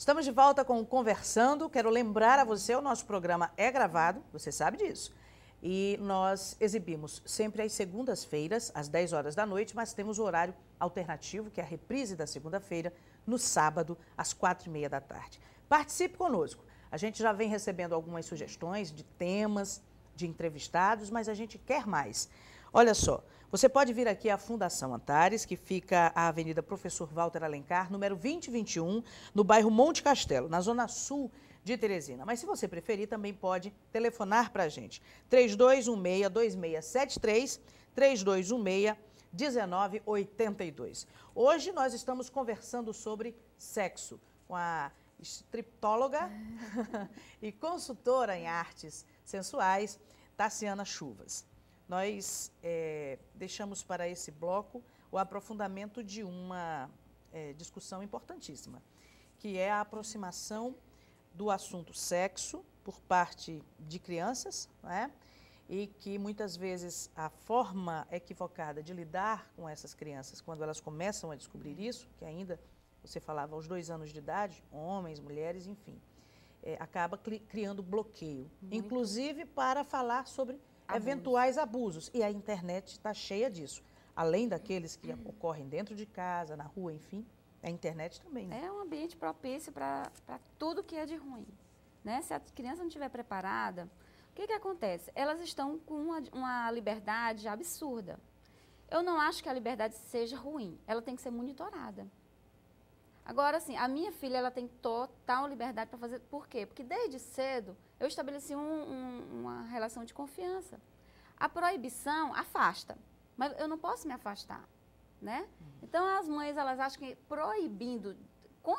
Estamos de volta com o Conversando. Quero lembrar a você, o nosso programa é gravado, você sabe disso. E nós exibimos sempre às segundas-feiras, às 10 horas da noite, mas temos o horário alternativo, que é a reprise da segunda-feira, no sábado, às 4h30 da tarde. Participe conosco. A gente já vem recebendo algumas sugestões de temas, de entrevistados, mas a gente quer mais. Olha só, você pode vir aqui à Fundação Antares, que fica à Avenida Professor Walter Alencar, número 2021, no bairro Monte Castelo, na zona sul de Teresina. Mas se você preferir, também pode telefonar para a gente. 3216-2673, 3216-1982. Hoje nós estamos conversando sobre sexo com a striptóloga e consultora em artes sensuais, Tassiana Chuvas. Nós deixamos para esse bloco o aprofundamento de uma discussão importantíssima, que é a aproximação do assunto sexo por parte de crianças, né? E que muitas vezes a forma equivocada de lidar com essas crianças, quando elas começam a descobrir isso, que ainda, você falava, aos 2 anos de idade, homens, mulheres, enfim, acaba criando bloqueio, inclusive para falar sobre eventuais abusos. E a internet está cheia disso. Além daqueles que ocorrem dentro de casa, na rua, enfim, a internet também, né? É um ambiente propício para tudo que é de ruim, né? Se a criança não estiver preparada, o que acontece? Elas estão com uma liberdade absurda. Eu não acho que a liberdade seja ruim, ela tem que ser monitorada. Agora, assim, a minha filha, ela tem total liberdade para fazer. Por quê? Porque desde cedo eu estabeleci uma relação de confiança. A proibição afasta, mas eu não posso me afastar, né? Então, as mães, elas acham que proibindo com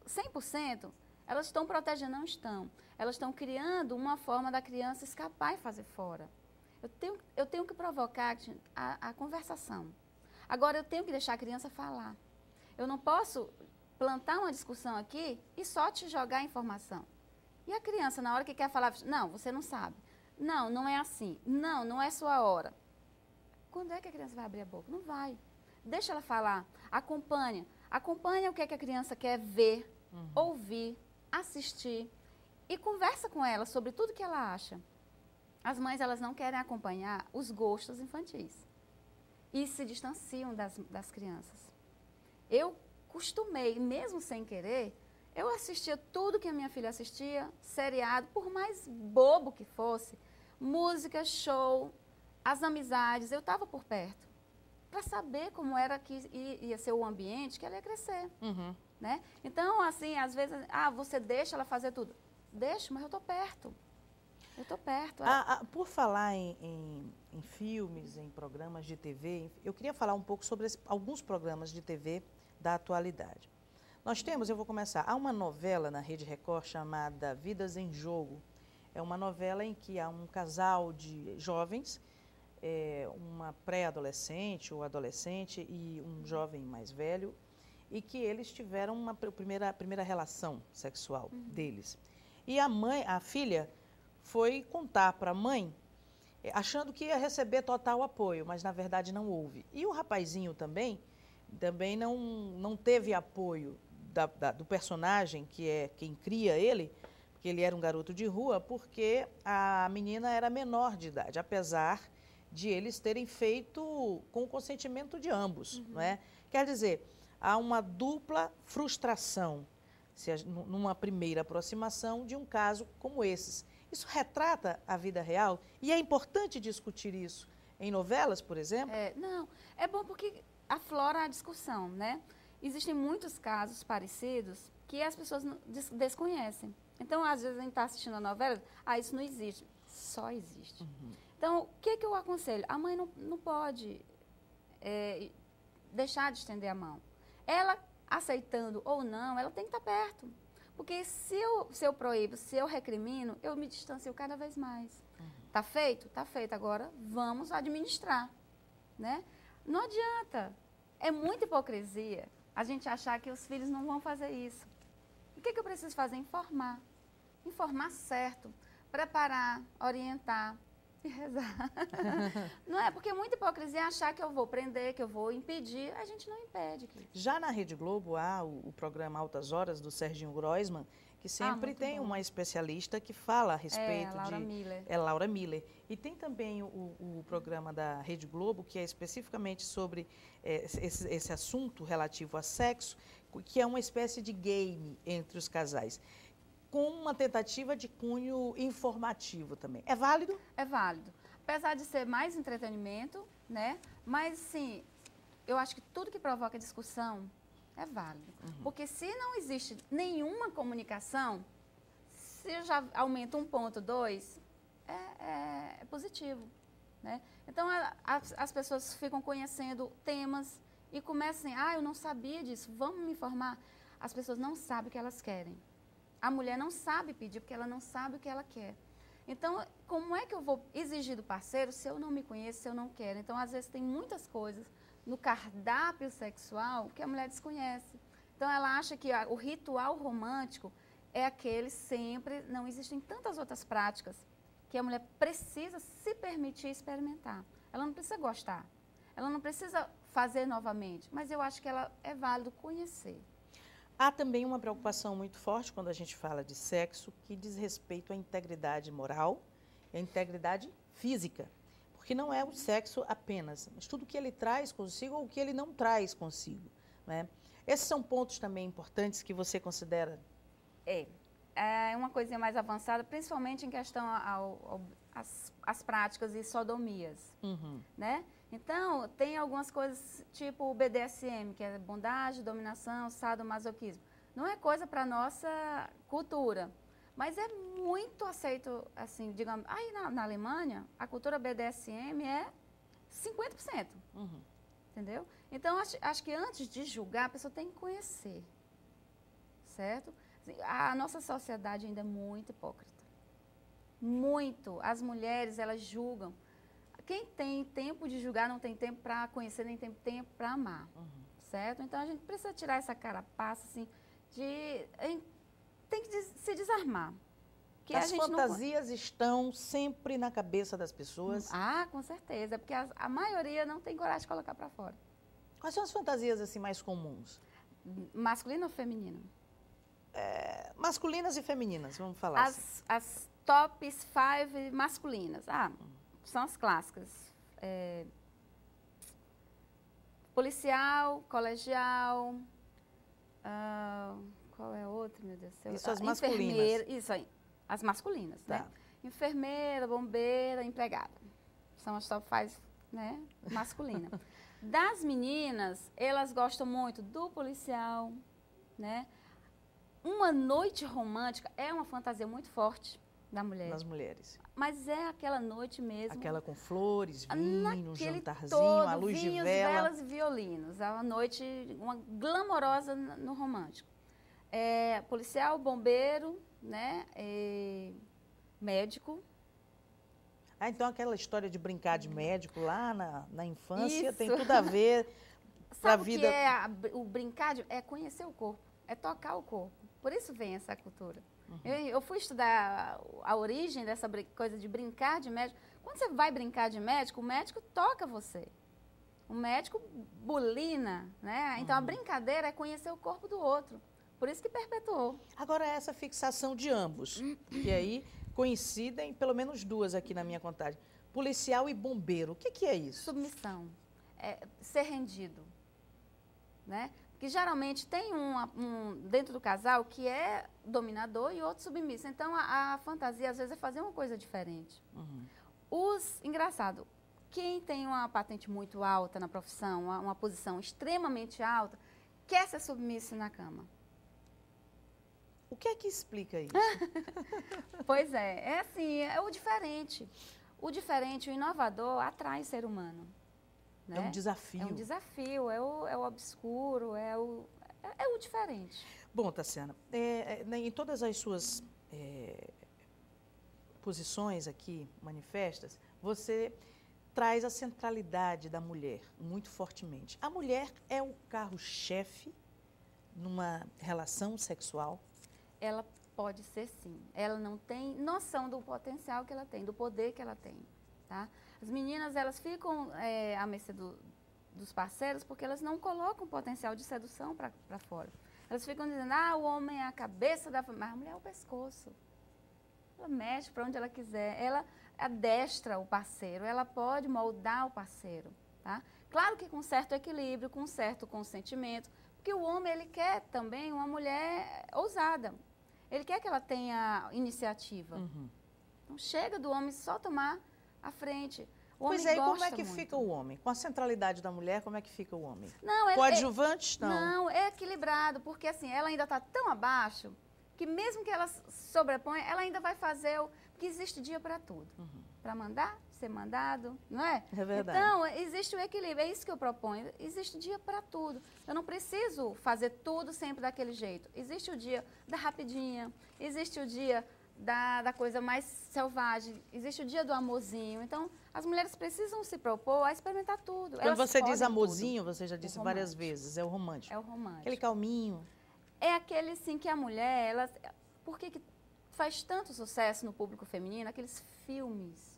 100%, elas estão protegendo, não estão. Elas estão criando uma forma da criança escapar e fazer fora. Eu tenho que provocar a conversação. Agora, eu tenho que deixar a criança falar. Eu não posso plantar uma discussão aqui e só te jogar a informação. E a criança, na hora que quer falar, não, você não sabe. Não, não é assim. Não, não é sua hora. Quando é que a criança vai abrir a boca? Não vai. Deixa ela falar. Acompanha. Acompanha o que a criança quer ver, ouvir, assistir. E conversa com ela sobre tudo que ela acha. As mães, elas não querem acompanhar os gostos infantis. E se distanciam das crianças. Eu costumei, mesmo sem querer, eu assistia tudo que a minha filha assistia, seriado, por mais bobo que fosse, música, show, as amizades, eu estava por perto, para saber como era que ia ser o ambiente que ela ia crescer, né? Então, assim, às vezes, você deixa ela fazer tudo. Deixa, mas eu estou perto. Eu estou perto. Por falar em filmes, em programas de TV, eu queria falar um pouco sobre alguns programas de TV da atualidade. Nós temos, eu vou começar, há uma novela na Rede Record chamada Vidas em Jogo. É uma novela em que há um casal de jovens, uma pré-adolescente ou adolescente e um jovem mais velho, e que eles tiveram uma primeira relação sexual deles. E a filha, foi contar para a mãe, achando que ia receber total apoio, mas na verdade não houve. E o rapazinho também não teve apoio do personagem, que é quem cria ele, porque ele era um garoto de rua, porque a menina era menor de idade, apesar de eles terem feito com o consentimento de ambos, não é? Quer dizer, há uma dupla frustração, numa primeira aproximação de um caso como esses. Isso retrata a vida real e é importante discutir isso em novelas, por exemplo? Não, é bom porque aflora a discussão, né? Existem muitos casos parecidos que as pessoas desconhecem. Então, às vezes, a gente está assistindo a novela, isso não existe. Só existe. Então, o que eu aconselho? A mãe não pode deixar de estender a mão. Ela, aceitando ou não, ela tem que estar perto. Porque se eu proíbo, se eu recrimino, eu me distancio cada vez mais. Tá feito? Tá feito. Agora, vamos administrar, né? Não adianta. É muita hipocrisia a gente achar que os filhos não vão fazer isso. O que eu preciso fazer? Informar. Informar certo. Preparar, orientar. Exato. Não é? Porque muita hipocrisia é achar que eu vou prender, que eu vou impedir. A gente não impede. Já na Rede Globo há o programa Altas Horas, do Serginho Groisman, que sempre tem bom. uma especialista que fala a respeito a Laura Miller. É Laura Miller. E tem também o programa da Rede Globo, que é especificamente sobre esse assunto relativo a sexo, que é uma espécie de game entre os casais, com uma tentativa de cunho informativo também. É válido? É válido. Apesar de ser mais entretenimento, né? Mas, sim, eu acho que tudo que provoca discussão é válido. Porque se não existe nenhuma comunicação, se já aumenta 1,2, é positivo, né? Então, as pessoas ficam conhecendo temas e começam assim, eu não sabia disso, vamos me informar. As pessoas não sabem o que elas querem. A mulher não sabe pedir porque ela não sabe o que ela quer. Então, como é que eu vou exigir do parceiro se eu não me conheço, se eu não quero? Então, às vezes, tem muitas coisas no cardápio sexual que a mulher desconhece. Então, ela acha que o ritual romântico é aquele sempre, não existem tantas outras práticas que a mulher precisa se permitir experimentar. Ela não precisa gostar, ela não precisa fazer novamente, mas eu acho que ela é válido conhecer. Há também uma preocupação muito forte quando a gente fala de sexo que diz respeito à integridade moral e à integridade física. Porque não é o sexo apenas, mas tudo que ele traz consigo ou o que ele não traz consigo, né? Esses são pontos também importantes que você considera? É uma coisinha mais avançada, principalmente em questão às práticas e sodomias, né? Então, tem algumas coisas tipo o BDSM, que é bondade, dominação, sadomasoquismo. Não é coisa para a nossa cultura, mas é muito aceito, assim, digamos, aí na Alemanha, a cultura BDSM é 50%, entendeu? Então, acho que antes de julgar, a pessoa tem que conhecer, certo? A nossa sociedade ainda é muito hipócrita, muito. As mulheres, elas julgam. Quem tem tempo de julgar não tem tempo para conhecer, nem tem tempo para amar, certo? Então, a gente precisa tirar essa carapaça, assim, tem que se desarmar. Que As fantasias estão sempre na cabeça das pessoas? Com certeza, porque a maioria não tem coragem de colocar para fora. Quais são as fantasias, assim, mais comuns? Masculino ou feminino? Masculinas e femininas, vamos falar assim. As tops 5 masculinas. São as clássicas. Policial, colegial, qual é outra, meu Deus do céu? Isso, as masculinas. Isso aí, as masculinas, tá, né? Enfermeira, bombeira, empregada. São as top 5, né, masculina. Das meninas, elas gostam muito do policial, né? Uma noite romântica é uma fantasia muito forte da mulher. Das mulheres. Mas é aquela noite mesmo. Aquela com flores, vinho, um jantarzinho, todo, a luz vinhos, de vela. velas e violinos. É uma noite uma glamourosa no romântico. Policial, bombeiro, né? Médico. Então aquela história de brincar de médico lá na infância Isso. tem tudo a ver com a vida. Sabe o que é o brincar? É conhecer o corpo, é tocar o corpo. Por isso vem essa cultura. Eu fui estudar a origem dessa coisa de brincar de médico. Quando você vai brincar de médico, o médico toca você. O médico bulina, né? Então, a brincadeira é conhecer o corpo do outro. Por isso que perpetuou. Agora, essa fixação de ambos, que aí coincidem pelo menos duas aqui na minha contagem. Policial e bombeiro, o que é isso? Submissão. Ser rendido, né? Que geralmente tem dentro do casal que é dominador e outro submisso. Então, a fantasia, às vezes, é fazer uma coisa diferente. Engraçado, quem tem uma patente muito alta na profissão, uma posição extremamente alta, quer ser submisso na cama. O que é que explica isso? Pois é assim, é o diferente. O diferente, o inovador, atrai o ser humano. Né? É um desafio. É um desafio, é o obscuro, é o diferente. Bom, Tassiana, em todas as suas posições aqui manifestas, você traz a centralidade da mulher muito fortemente. A mulher é o carro-chefe numa relação sexual? Ela pode ser sim. Ela não tem noção do potencial que ela tem, do poder que ela tem. tá? As meninas, elas ficam à mercê dos parceiros porque elas não colocam o potencial de sedução para fora. Elas ficam dizendo, o homem é a cabeça da família, mas a mulher é o pescoço. Ela mexe para onde ela quiser, ela adestra o parceiro, ela pode moldar o parceiro, tá? Claro que com certo equilíbrio, com certo consentimento, porque o homem, ele quer também uma mulher ousada. Ele quer que ela tenha iniciativa. Uhum. Então, chega do homem só tomar a frente. O Pois homem é, e como gosta é que muito. fica o homem? Com a centralidade da mulher, como é que fica o homem? Não, Coadjuvantes, não. Não, é equilibrado, porque assim, ela ainda está tão abaixo que mesmo que ela sobreponha, ela ainda vai fazer porque existe dia para tudo. Uhum. Para mandar, ser mandado, não é? É verdade. Então, existe o equilíbrio, é isso que eu proponho. Existe dia para tudo. Eu não preciso fazer tudo sempre daquele jeito. Existe o dia da rapidinha, existe o dia da coisa mais selvagem, existe o dia do amorzinho. Então, as mulheres precisam se propor a experimentar tudo. Quando você diz amorzinho, você já disse várias vezes, é o romântico. É o romântico. Aquele calminho. É aquele, sim, que a mulher, por que faz tanto sucesso no público feminino? Aqueles filmes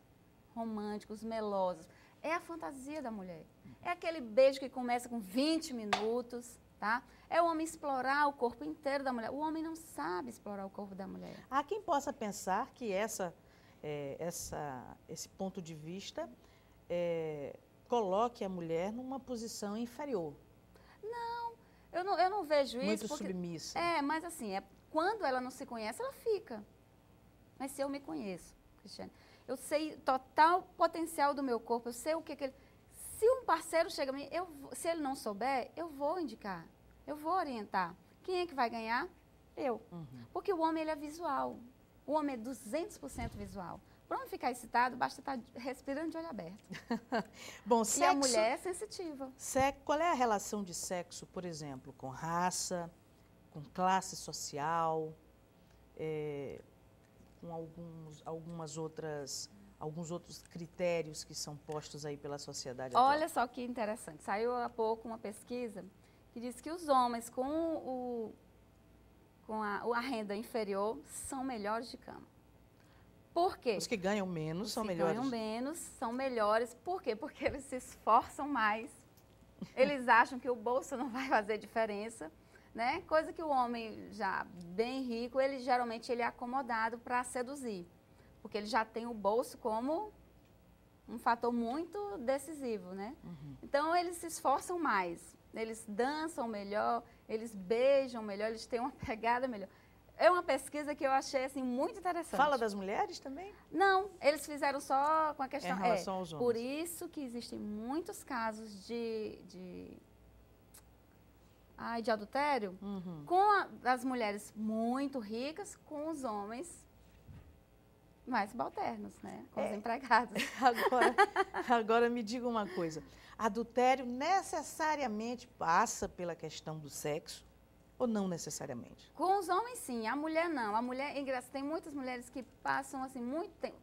românticos, melosos. É a fantasia da mulher. É aquele beijo que começa com 20 minutos, tá? É o homem explorar o corpo inteiro da mulher. O homem não sabe explorar o corpo da mulher. Há quem possa pensar que esse ponto de vista coloque a mulher numa posição inferior. Eu não vejo isso. Muito porque, submissa. Mas assim, quando ela não se conhece, ela fica. Mas se eu me conheço, Cristiane, eu sei total potencial do meu corpo, eu sei o que ele... Se um parceiro chega a mim, se ele não souber, eu vou indicar, eu vou orientar. Quem é que vai ganhar? Eu. Uhum. Porque o homem, ele é visual. O homem é 200% visual. Para não ficar excitado, basta estar respirando de olho aberto. Bom, sexo, e a mulher é sensitiva. Qual é a relação de sexo, por exemplo, com raça, com classe social, com alguns outros critérios que são postos aí pela sociedade atual? Olha só que interessante. Saiu há pouco uma pesquisa que diz que os homens com a renda inferior são melhores de cama. Por quê? Os que ganham menos são Os que melhores. ganham menos são melhores. Por quê? Porque eles se esforçam mais. Eles acham que o bolso não vai fazer diferença, né? Coisa que o homem já bem rico, geralmente ele é acomodado para seduzir. Porque ele já tem o bolso como um fator muito decisivo, né? Uhum. Então, eles se esforçam mais. Eles dançam melhor, eles beijam melhor, eles têm uma pegada melhor. É uma pesquisa que eu achei assim, muito interessante. Fala das mulheres também? Não, eles fizeram só com a questão... Em relação aos homens. Por isso que existem muitos casos de adultério com as mulheres muito ricas com os homens mais subalternos, né? Com os empregados. Agora me diga uma coisa. Adultério necessariamente passa pela questão do sexo? Ou não necessariamente? Com os homens, sim. A mulher, não. A mulher, tem muitas mulheres que passam assim, muito tempo,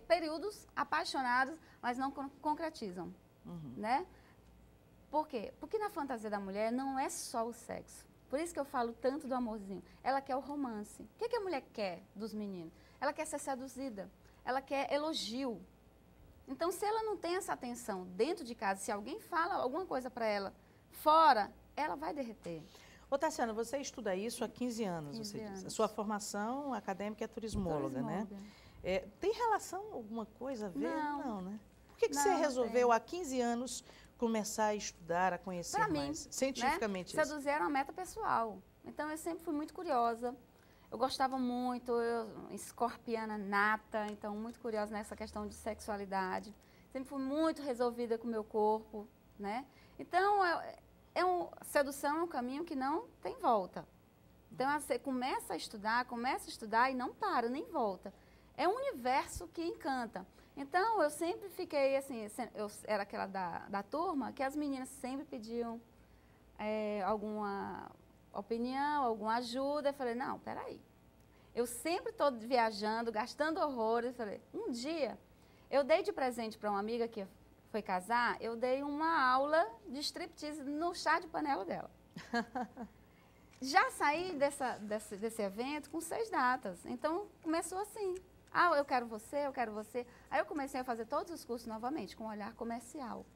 períodos apaixonados, mas não concretizam, né? Por quê? Porque na fantasia da mulher não é só o sexo. Por isso que eu falo tanto do amorzinho. Ela quer o romance. O que a mulher quer dos meninos? Ela quer ser seduzida. Ela quer elogio. Então, se ela não tem essa atenção dentro de casa, se alguém fala alguma coisa para ela fora, ela vai derreter. Ô, Tassiana, você estuda isso há 15 anos, 15 você anos. disse. A sua formação acadêmica é turismóloga, né? Tem relação, alguma coisa a ver? Não. Né? Por que você resolveu, há 15 anos, começar a estudar, a conhecer pra mais? Mim, cientificamente, né? Seduzir era uma meta pessoal. Então, eu sempre fui muito curiosa. Eu gostava muito, escorpiana nata, então muito curiosa nessa questão de sexualidade. Sempre fui muito resolvida com o meu corpo, né? Então, sedução é um caminho que não tem volta. Então, você começa a estudar e não para, nem volta. É um universo que encanta. Então, eu sempre fiquei assim, eu era aquela da turma que as meninas sempre pediam alguma opinião, alguma ajuda. Eu falei, não, peraí. Eu sempre estou viajando, gastando horrores. Eu falei, um dia, eu dei de presente para uma amiga que foi casar, eu dei uma aula de striptease no chá de panela dela. Já saí desse evento com 6 datas. Então, começou assim. Ah, eu quero você, eu quero você. Aí eu comecei a fazer todos os cursos novamente, com um olhar comercial.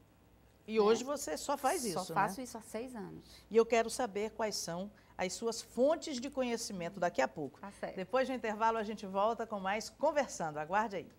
E hoje você só faz isso, Só faço isso há 6 anos. E eu quero saber quais são as suas fontes de conhecimento daqui a pouco. Tá certo. Depois do intervalo, a gente volta com mais Conversando. Aguarde aí.